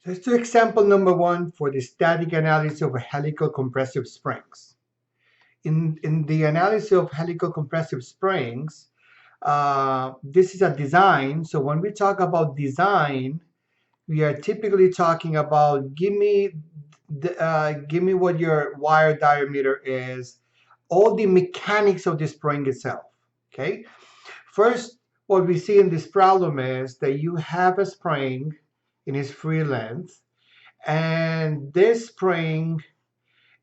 So let's do example number 1 for the static analysis of helical compressive springs. In the analysis of helical compressive springs, this is a design. So when we talk about design, we are typically talking about give me what your wire diameter is, all the mechanics of the spring itself. Okay. First, what we see in this problem is that you have a spring in its free length, and this spring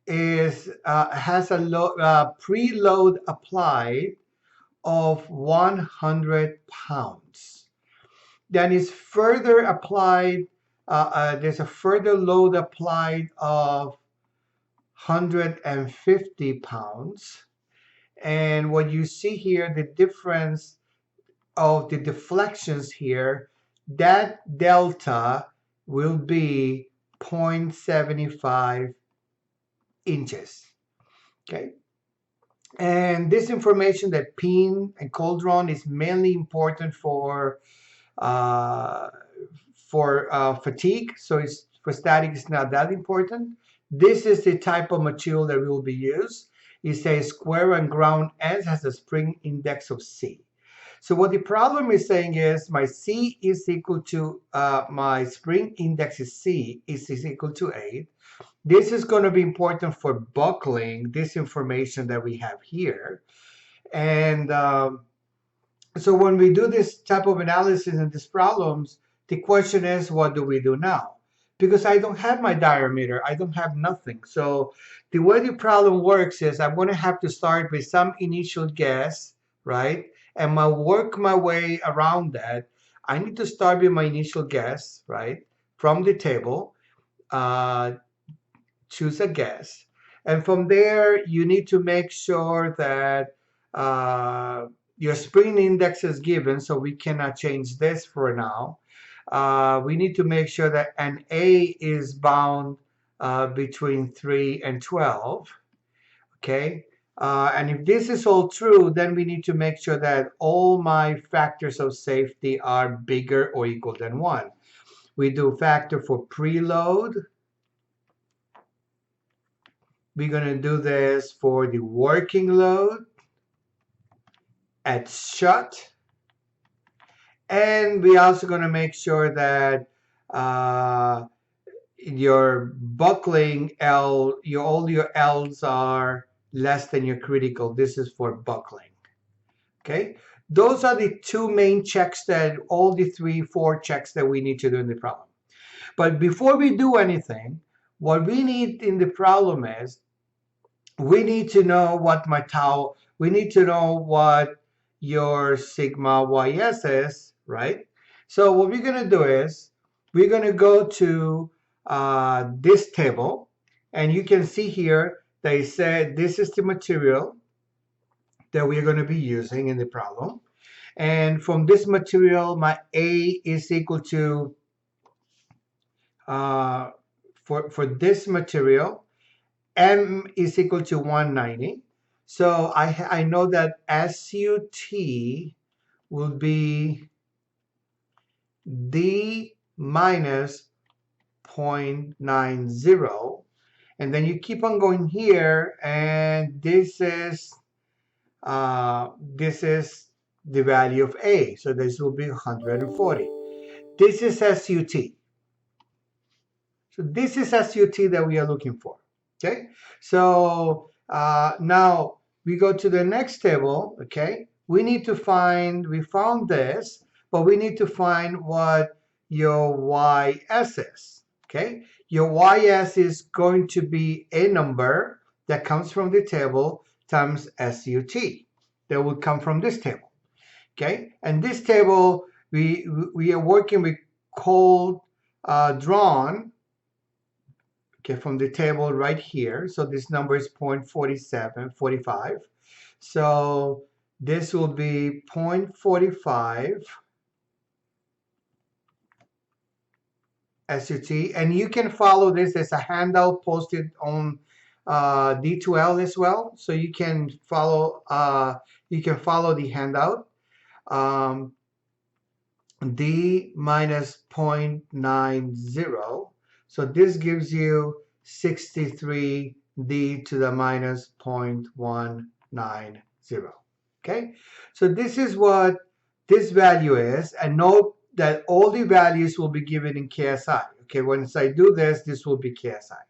is has a preload applied of 100 pounds. Then is further applied. There's a further load applied of 150 pounds. And what you see here, the difference of the deflections here, that delta will be 0.75 inches. Okay. And this information, that pin and cauldron, is mainly important for fatigue. So it's for static, it's not that important. This is the type of material that will be used. It says square and ground ends has a spring index of C. So what the problem is saying is my C is equal to, my spring index is C is equal to 8. This is going to be important for buckling, this information that we have here. And so when we do this type of analysis and these problems, the question is, what do we do now? Because I don't have my diameter, I don't have nothing. So the way the problem works is I'm going to have to start with some initial guess, right? And work my way around that. I need to start with my initial guess, right? From the table, choose a guess. And from there, you need to make sure that your spring index is given, so we cannot change this for now. We need to make sure that an A is bound between 3 and 12. Okay. And if this is all true, then we need to make sure that all my factors of safety are bigger or equal than 1. We do factor for preload. We're going to do this for the working load at shut. And we're also going to make sure that your buckling all your L's are less than your critical. This is for buckling. Okay. Those are the two main checks, that all the 3-4 checks that we need to do in the problem. But before we do anything, what we need in the problem is, we need to know what my tau, we need to know what your sigma ys is, right? So what we're going to do is, we're going to go to this table, and you can see here they said this is the material that we're going to be using in the problem. And from this material, my A is equal to, for this material, M is equal to 190. So I know that SUT will be D minus 0.90. And then you keep on going here, and this is the value of A. So this will be 140. This is SUT. So this is SUT that we are looking for. Okay, so now we go to the next table. Okay, we need to find, we found this, but we need to find what your YS is. Okay, your YS is going to be a number that comes from the table times SUT. That will come from this table. Okay, and this table, we are working with cold drawn. Okay, from the table right here. So this number is 0.4745. So this will be 0.45 SUT. And you can follow this. There's a handout posted on D2L as well. So you can follow the handout. D minus 0.90. So this gives you 63 D to the minus 0.190. Okay, so this is what this value is, and note that all the values will be given in KSI. Okay, once I do this, this will be KSI.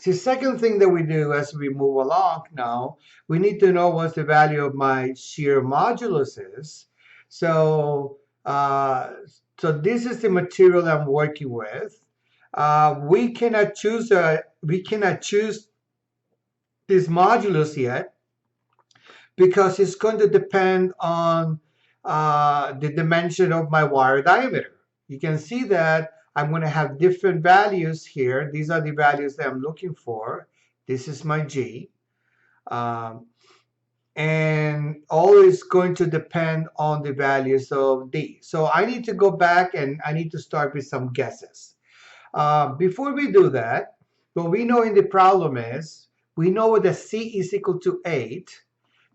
The second thing that we do as we move along now, we need to know what the value of my shear modulus is. So, so this is the material I'm working with. We cannot choose this modulus yet because it's going to depend on the dimension of my wire diameter. You can see that I'm going to have different values here. These are the values that I'm looking for. This is my G. And all is going to depend on the values of D. So I need to go back and I need to start with some guesses. Before we do that, what we know in the problem is, we know that C is equal to 8.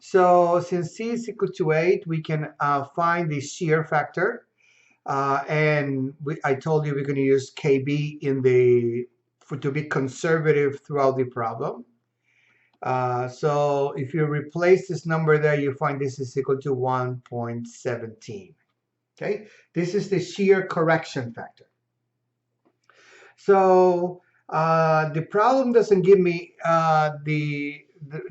So since C is equal to 8, we can find the shear factor. I told you we're going to use KB to be conservative throughout the problem. So if you replace this number there, you find this is equal to 1.17. Okay, this is the shear correction factor. So the problem doesn't give me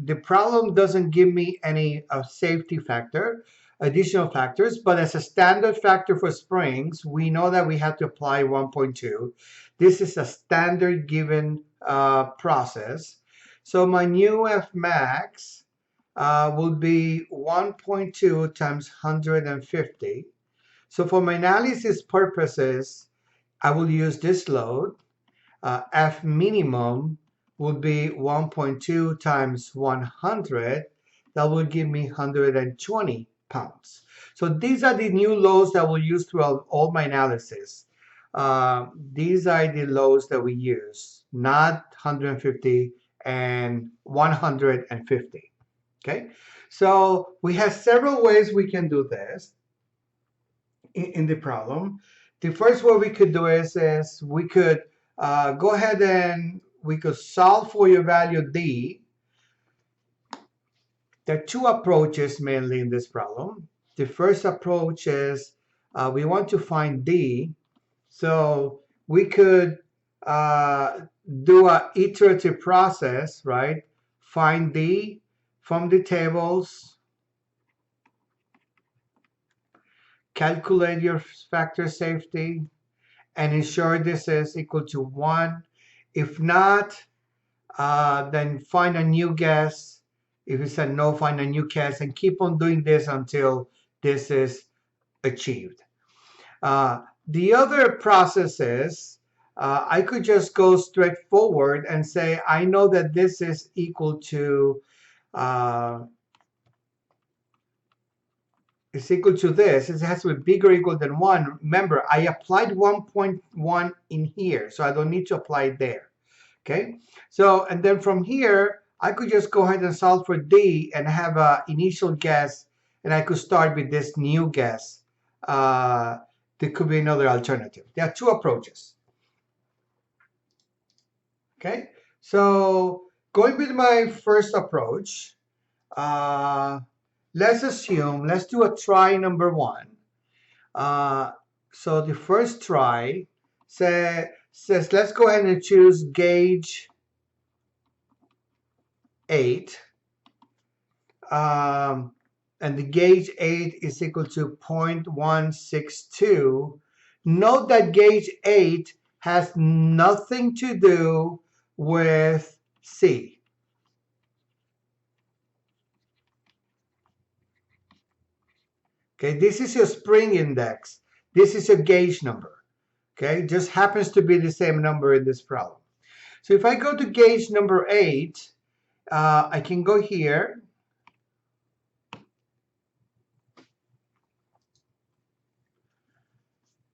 the problem doesn't give me any safety factor, additional factors, but as a standard factor for springs, we know that we have to apply 1.2. This is a standard given process. So my new F max will be 1.2 times 150. So for my analysis purposes, I will use this load. F minimum would be 1.2 times 100. That will give me 120 pounds. So these are the new loads that we'll use throughout all my analysis. These are the loads that we use, not 150 and 150. Okay, so we have several ways we can do this in the problem. The first way we could do is we could go ahead and we could solve for your value D. There are two approaches mainly in this problem. The first approach is we want to find D. So we could do an iterative process, right? Find D from the tables, calculate your factor safety, and ensure this is equal to 1. If not, then find a new guess. If it's a no, find a new guess, and keep on doing this until this is achieved. The other process is I could just go straight forward and say, I know that this is equal to is equal to this. It has to be bigger or equal than 1. Remember, I applied 1.1 in here, so I don't need to apply it there. Okay, so and then from here, I could just go ahead and solve for D and have an initial guess, and I could start with this new guess. There could be another alternative. There are two approaches. Okay, so going with my first approach, let's assume, let's do a try number 1. So the first try says let's go ahead and choose gauge 8. And the gauge 8 is equal to 0.162. Note that gauge 8 has nothing to do with C. Okay, this is your spring index. This is your gauge number. Okay, just happens to be the same number in this problem. So if I go to gauge number 8, I can go here.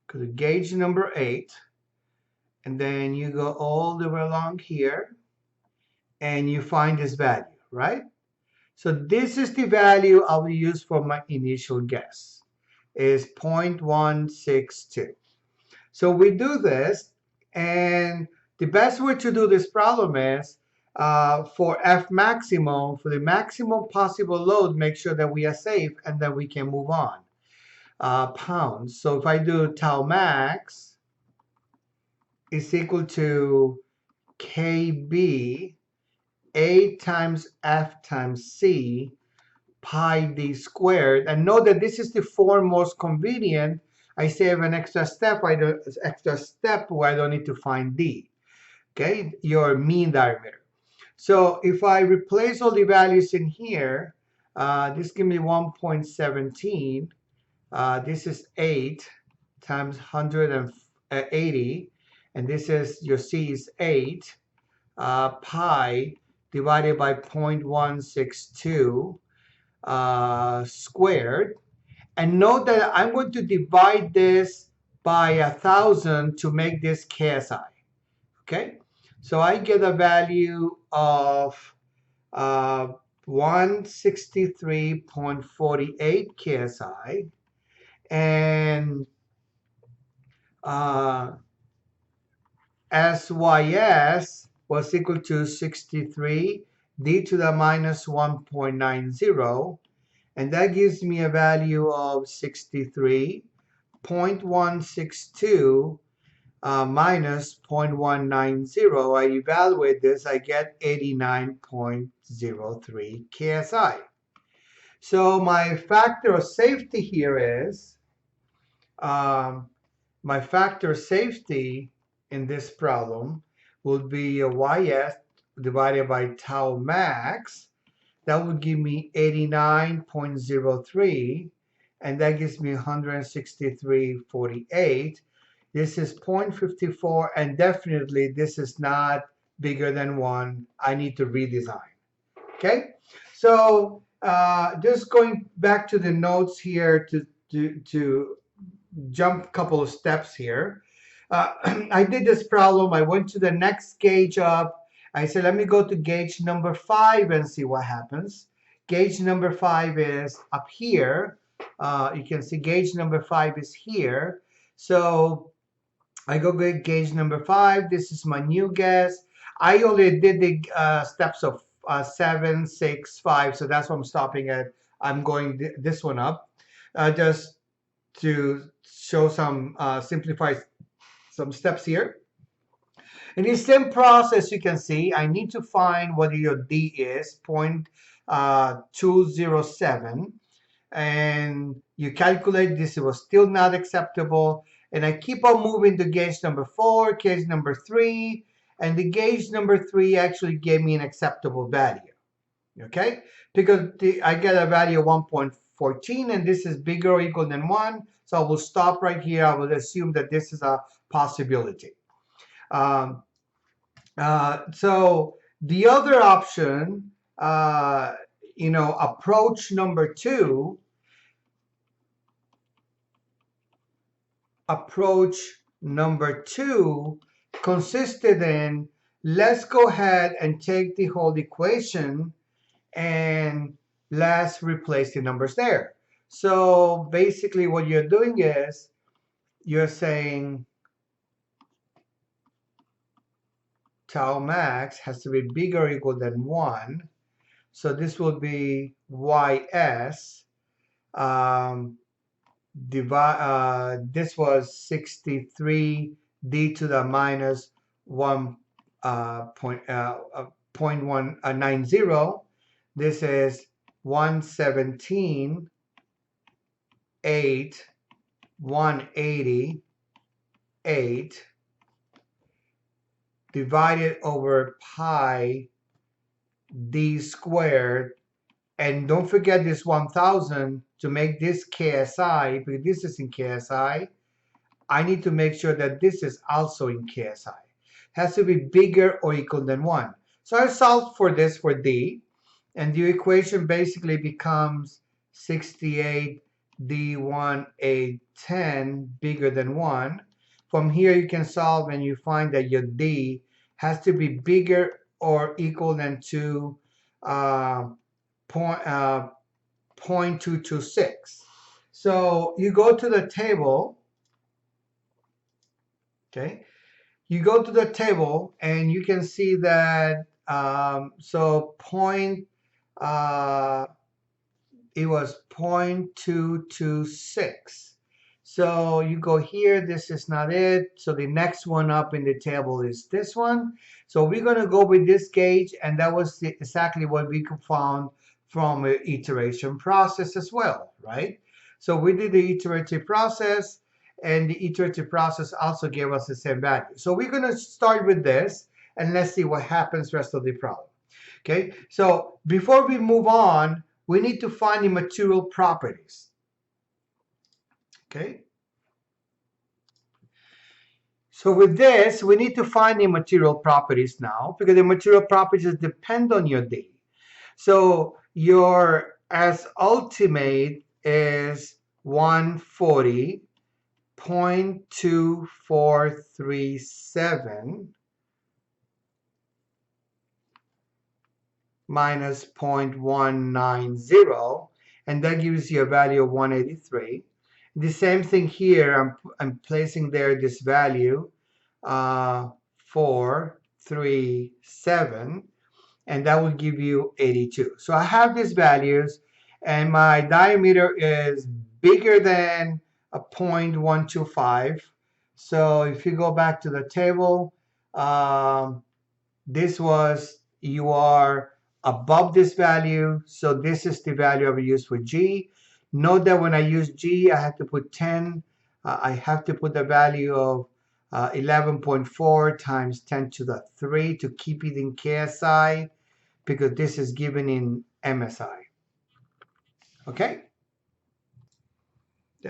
Go to gauge number 8, and then you go all the way along here, and you find this value, right? So this is the value I will use for my initial guess. is 0.162. So we do this, and the best way to do this problem is for F maximum, for the maximum possible load, make sure that we are safe and that we can move on. Pounds. So if I do tau max is equal to KB A times F times C pi d squared, and note that this is the form most convenient. I save an extra step. Where I don't need to find d. Okay, your mean diameter. So if I replace all the values in here, this gives me 1.17. This is 8 times 180, and this is your c is 8 pi divided by 0.162. Squared, and note that I'm going to divide this by 1,000 to make this KSI. Okay, so I get a value of 163.48 KSI, and SYS was equal to 63 d to the minus 1.90, and that gives me a value of 63.162 minus 0.190. I evaluate this, I get 89.03 KSI. So my factor of safety here is, my factor of safety in this problem would be YS divided by tau max. That would give me 89.03, and that gives me 163.48. This is 0.54, and definitely this is not bigger than 1. I need to redesign. Okay, so just going back to the notes here to jump a couple of steps here. I did this problem. I went to the next gauge up. I said, let me go to gauge number 5 and see what happens. Gauge number 5 is up here. You can see gauge number 5 is here. So I go get gauge number 5. This is my new guess. I only did the steps of 7, 6, 5. So that's what I'm stopping at. I'm going this one up just to show some simplified some steps here. In the same process, you can see I need to find what your D is, 0.207, and you calculate this. It was still not acceptable, and I keep on moving to gauge number 4, gauge number 3, and the gauge number 3 actually gave me an acceptable value. Okay, because I get a value of 1.14, and this is bigger or equal than 1, so I will stop right here. I will assume that this is a possibility. So the other option, approach number 2, consisted in, let's go ahead and take the whole equation and let's replace the numbers there. So basically what you're doing is you're saying tau max has to be bigger or equal than 1. So this will be YS. This was 63 d to the minus 0.190. This is 117, 8, 180, 8 divided over pi d squared. And don't forget this 1,000 to make this KSI, because this is in KSI. I need to make sure that this is also in KSI. Has to be bigger or equal than 1. So I solved for this for D, and the equation basically becomes 68 D1 A10 bigger than 1. From here you can solve and you find that your D has to be bigger or equal than 0.226. So you go to the table, okay? You go to the table and you can see that it was 0.226. So you go here, this is not it. So the next one up in the table is this one. So we're going to go with this gauge, and that was exactly what we found from an iteration process as well, right? So we did the iterative process, and the iterative process also gave us the same value. So we're going to start with this, and let's see what happens rest of the problem. Okay, so before we move on, we need to find the material properties. Okay. So with this, we need to find the material properties now, because the material properties depend on your D. So your S ultimate is 140.2437 minus 0.190, and that gives you a value of 183. The same thing here, I'm placing there this value, 437, and that will give you 82. So I have these values, and my diameter is bigger than a 0.125. So if you go back to the table, you are above this value, so this is the value I use for G. Note that when I use G, I have to put 10. I have to put the value of 11.4 times 10 to the 3 to keep it in KSI, because this is given in MSI. Okay?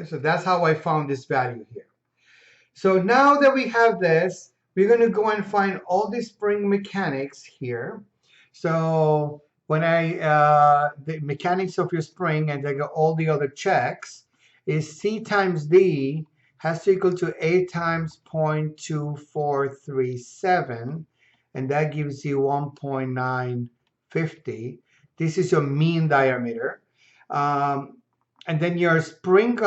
So that's how I found this value here. So now that we have this, we're going to go and find all the spring mechanics here. So when the mechanics of your spring, and I got all the other checks, is C times D has to equal to A times 0.2437, and that gives you 1.950. This is your mean diameter. And then your spring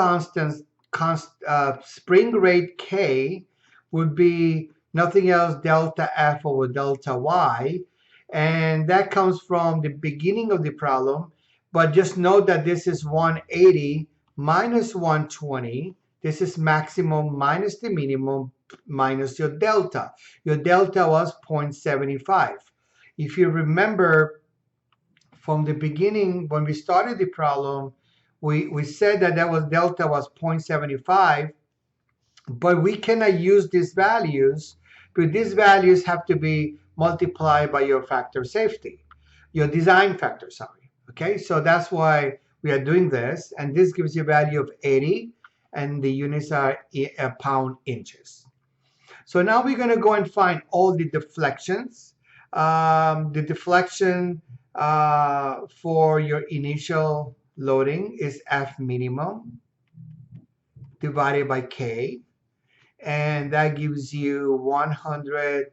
spring rate K would be nothing else delta F over delta Y, and that comes from the beginning of the problem. But just note that this is 180 minus 120. This is maximum minus the minimum minus your delta. Your delta was 0.75. If you remember from the beginning, when we started the problem, we said that delta was 0.75, but we cannot use these values, because these values have to be multiplied by your factor of safety, your design factor, sorry. Okay, so that's why we are doing this, and this gives you a value of 80, and the units are pound inches. So now we're going to go and find all the deflections. The deflection for your initial loading is F minimum divided by K, and that gives you 100.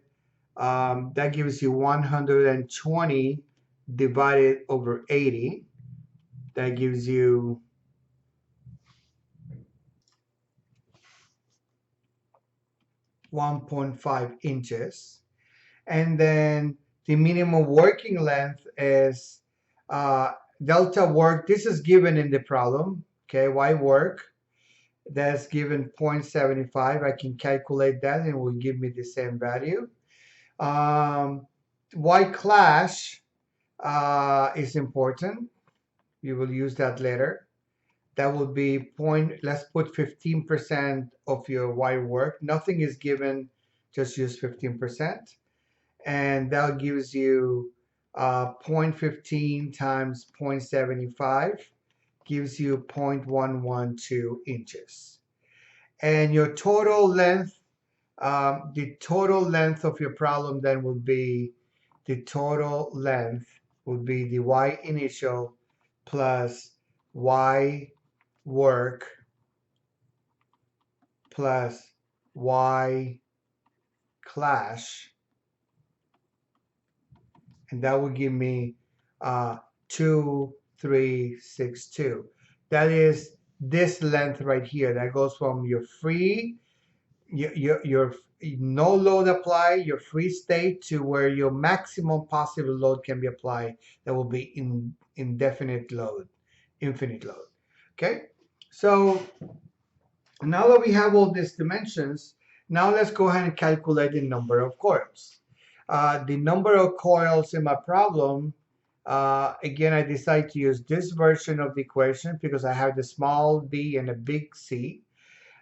That gives you 120 divided over 80. That gives you 1.5 inches. And then the minimum working length is delta work. This is given in the problem. Okay, Y work. That's given 0.75. I can calculate that, and it will give me the same value. Y clash is important. You will use that later. That would be let's put 15% of your Y work. Nothing is given, just use 15. And that gives you 0.15 times 0.75 gives you 0.112 inches. And your total length, the total length of your problem then would be, the total length would be the Y initial plus Y work plus Y clash, and that would give me 2362. That is this length right here that goes from your free, your no load apply, your free state, to where your maximum possible load can be applied. That will be indefinite load, infinite load. Okay, so now that we have all these dimensions, now let's go ahead and calculate the number of coils. The number of coils in my problem, again, I decided to use this version of the equation because I have the small d and a big C.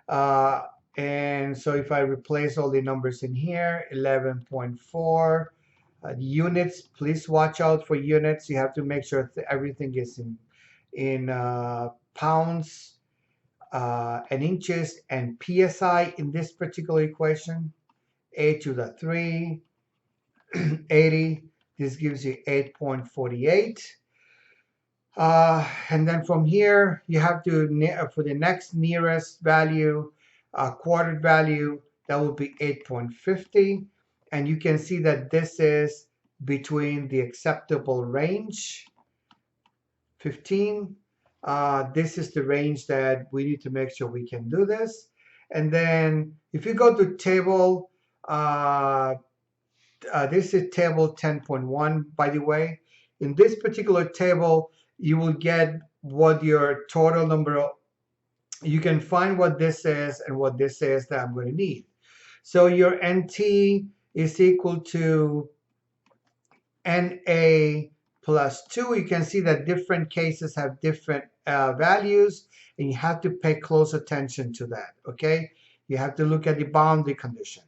And so if I replace all the numbers in here, 11.4, units, please watch out for units. You have to make sure that everything is in pounds and inches and psi in this particular equation. 8 to the 3, 80. This gives you 8.48. And then from here, you have to, for the next nearest value, quartered value, that will be 8.50. And you can see that this is between the acceptable range, 15. This is the range that we need to make sure we can do this. And then if you go to table, this is table 10.1, by the way. In this particular table, you will get what your total number of, you can find what this is and what this is that I'm going to need. So your NT is equal to NA plus 2. You can see that different cases have different values, and you have to pay close attention to that, okay? You have to look at the boundary condition.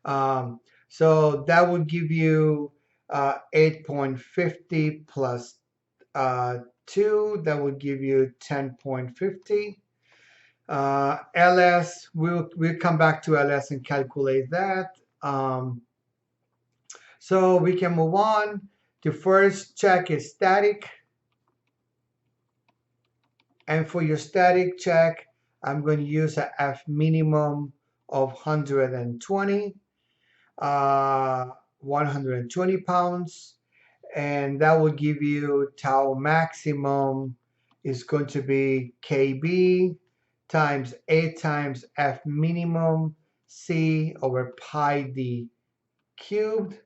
So that would give you 8.50 plus 2, that would give you 10.50. LS, we'll come back to LS and calculate that. So we can move on to first check is static. And for your static check, I'm going to use a F minimum of 120, 120 pounds. And that will give you tau maximum is going to be KB times 8 times F minimum C over pi d cubed.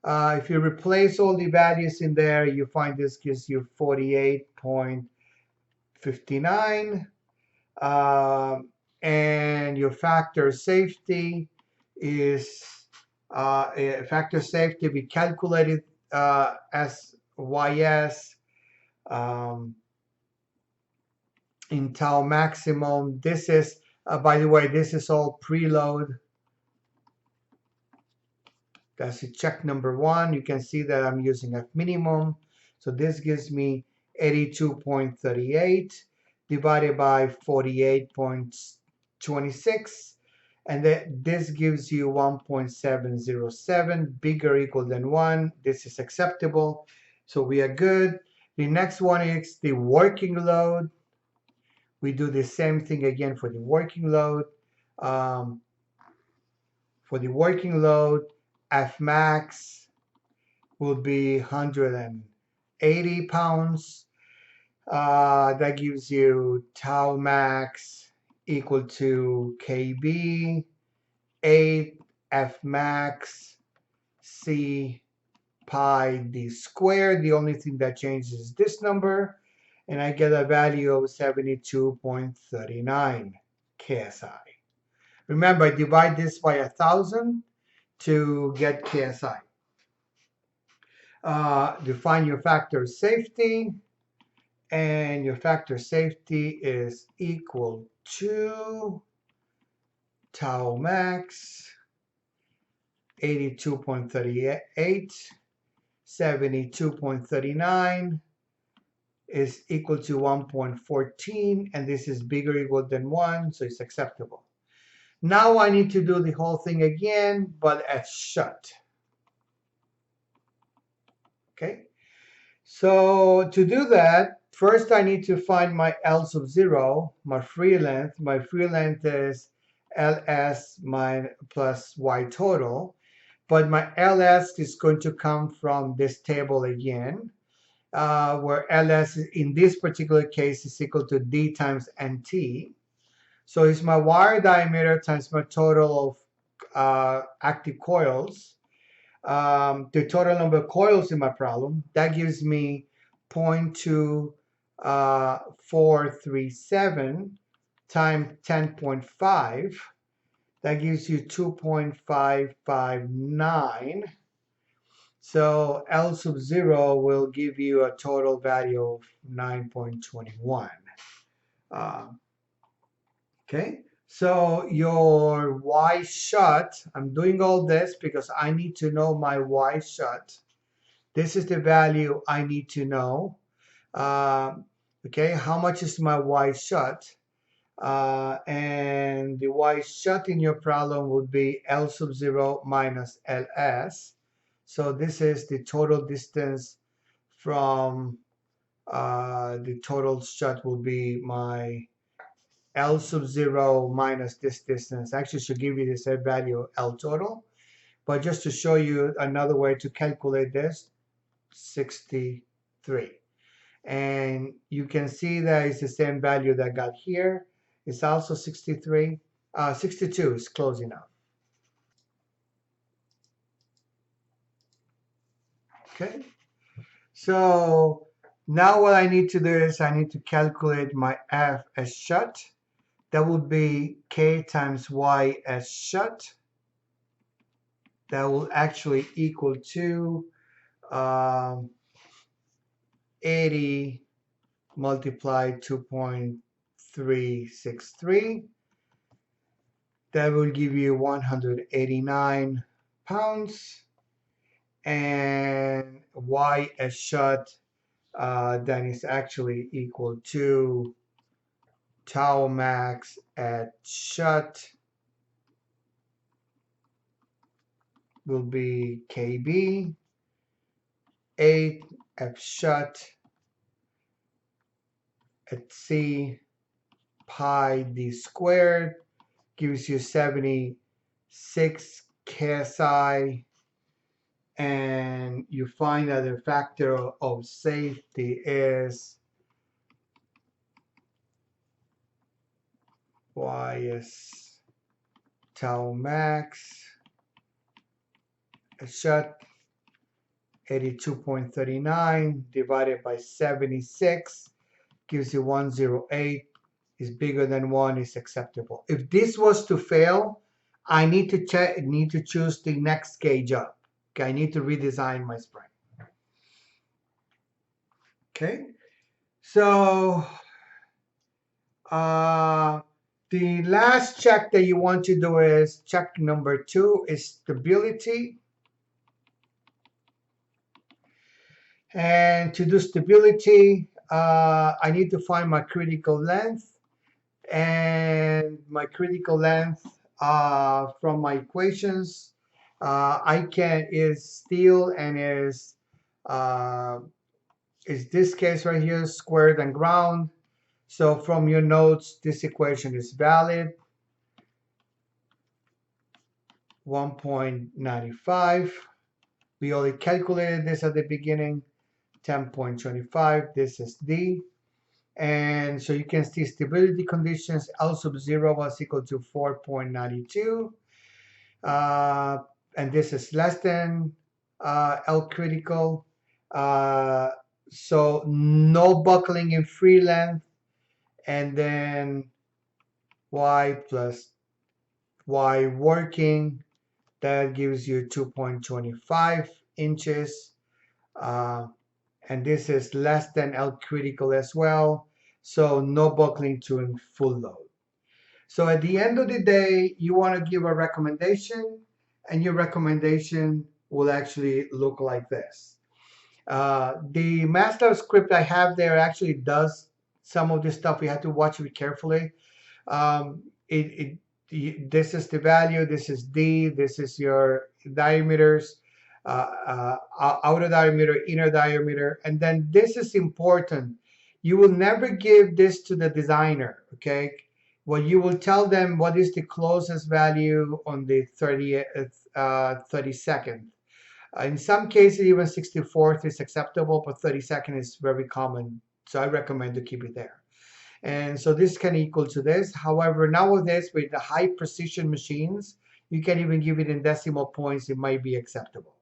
If you replace all the values in there, you find this gives you 48.59. And your factor safety is factor safety we calculated as YS in tau maximum. This is, by the way, this is all preload. That's check number 1. You can see that I'm using F minimum. So this gives me 82.38 divided by 48.26. And this gives you 1.707, bigger or equal than 1. This is acceptable. So we are good. The next one is the working load. We do the same thing again for the working load. For the working load, F max will be 180 pounds. That gives you tau max equal to KB, 8 F max C pi d squared. The only thing that changes is this number, and I get a value of 72.39 KSI. Remember, I divide this by 1,000 to get KSI. Define your factor safety, and your factor safety is equal to tau max 82.38, 72.39 is equal to 1.14, and this is bigger or equal than 1, so it's acceptable. Now I need to do the whole thing again, but at shut. Okay, so to do that, first I need to find my L sub 0, my free length. My free length is LS plus Y total, but my LS is going to come from this table again. where LS in this particular case is equal to D times NT. So it's my wire diameter times my total of active coils. The total number of coils in my problem, that gives me 0.437 times 10.5. That gives you 2.559. So L sub 0 will give you a total value of 9.21. Okay, so your Y shut, I'm doing all this because I need to know my Y shut. This is the value I need to know. Okay, how much is my Y shut? And the Y shut in your problem would be L sub 0 minus LS. So this is the total distance from the total shut will be my L sub 0 minus this distance. Actually should give you the same value L total. But just to show you another way to calculate this, 63. And you can see that it's the same value that I got here. It's also 63. 62 is close enough. Okay. So now what I need to do is I need to calculate my F as shut. That would be K times Y as shut. That will actually equal to 80 multiplied 2.363. That will give you 189 pounds. And Y as shut, then is actually equal to tau max at shut will be KB, 8 F shut at C pi D squared gives you 76 KSI, and you find that the factor of safety is Y is tau max shut 82.39 divided by 76 gives you 108. Is bigger than 1 is acceptable. If this was to fail, I need to choose the next gauge up. Okay, I need to redesign my spring. Okay, so the last check that you want to do is check number 2 is stability. And to do stability, I need to find my critical length. And my critical length from my equations, is steel and is this case right here, squared and ground. So from your notes, this equation is valid. 1.95. We already calculated this at the beginning. 10.25. This is D. And so you can see stability conditions, L sub 0 was equal to 4.92. And this is less than L critical. So no buckling in free length. And then Y plus Y working, that gives you 2.25 inches. And this is less than L critical as well. So no buckling to full load. So at the end of the day, you want to give a recommendation, and your recommendation will actually look like this. The MATLAB script I have there actually does some of this stuff. You have to watch it carefully. This is the value, this is D, this is your diameters, outer diameter, inner diameter, and then this is important. You will never give this to the designer, okay? Well, you will tell them what is the closest value on the 32nd. In some cases, even 64th is acceptable, but 32nd is very common. So I recommend to keep it there. And so this can equal to this. However, nowadays with the high precision machines, you can even give it in decimal points. It might be acceptable.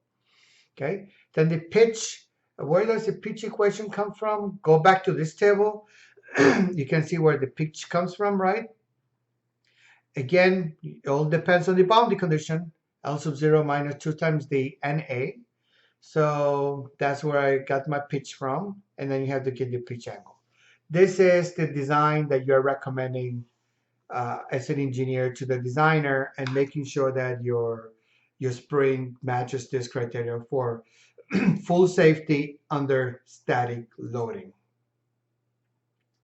Okay. Then the pitch. Where does the pitch equation come from? Go back to this table. You can see where the pitch comes from, right? Again, it all depends on the boundary condition. L sub 0 minus 2 times the NA. So that's where I got my pitch from. And then you have to get the pitch angle. This is the design that you're recommending as an engineer to the designer, and making sure that your spring matches this criteria for full safety under static loading.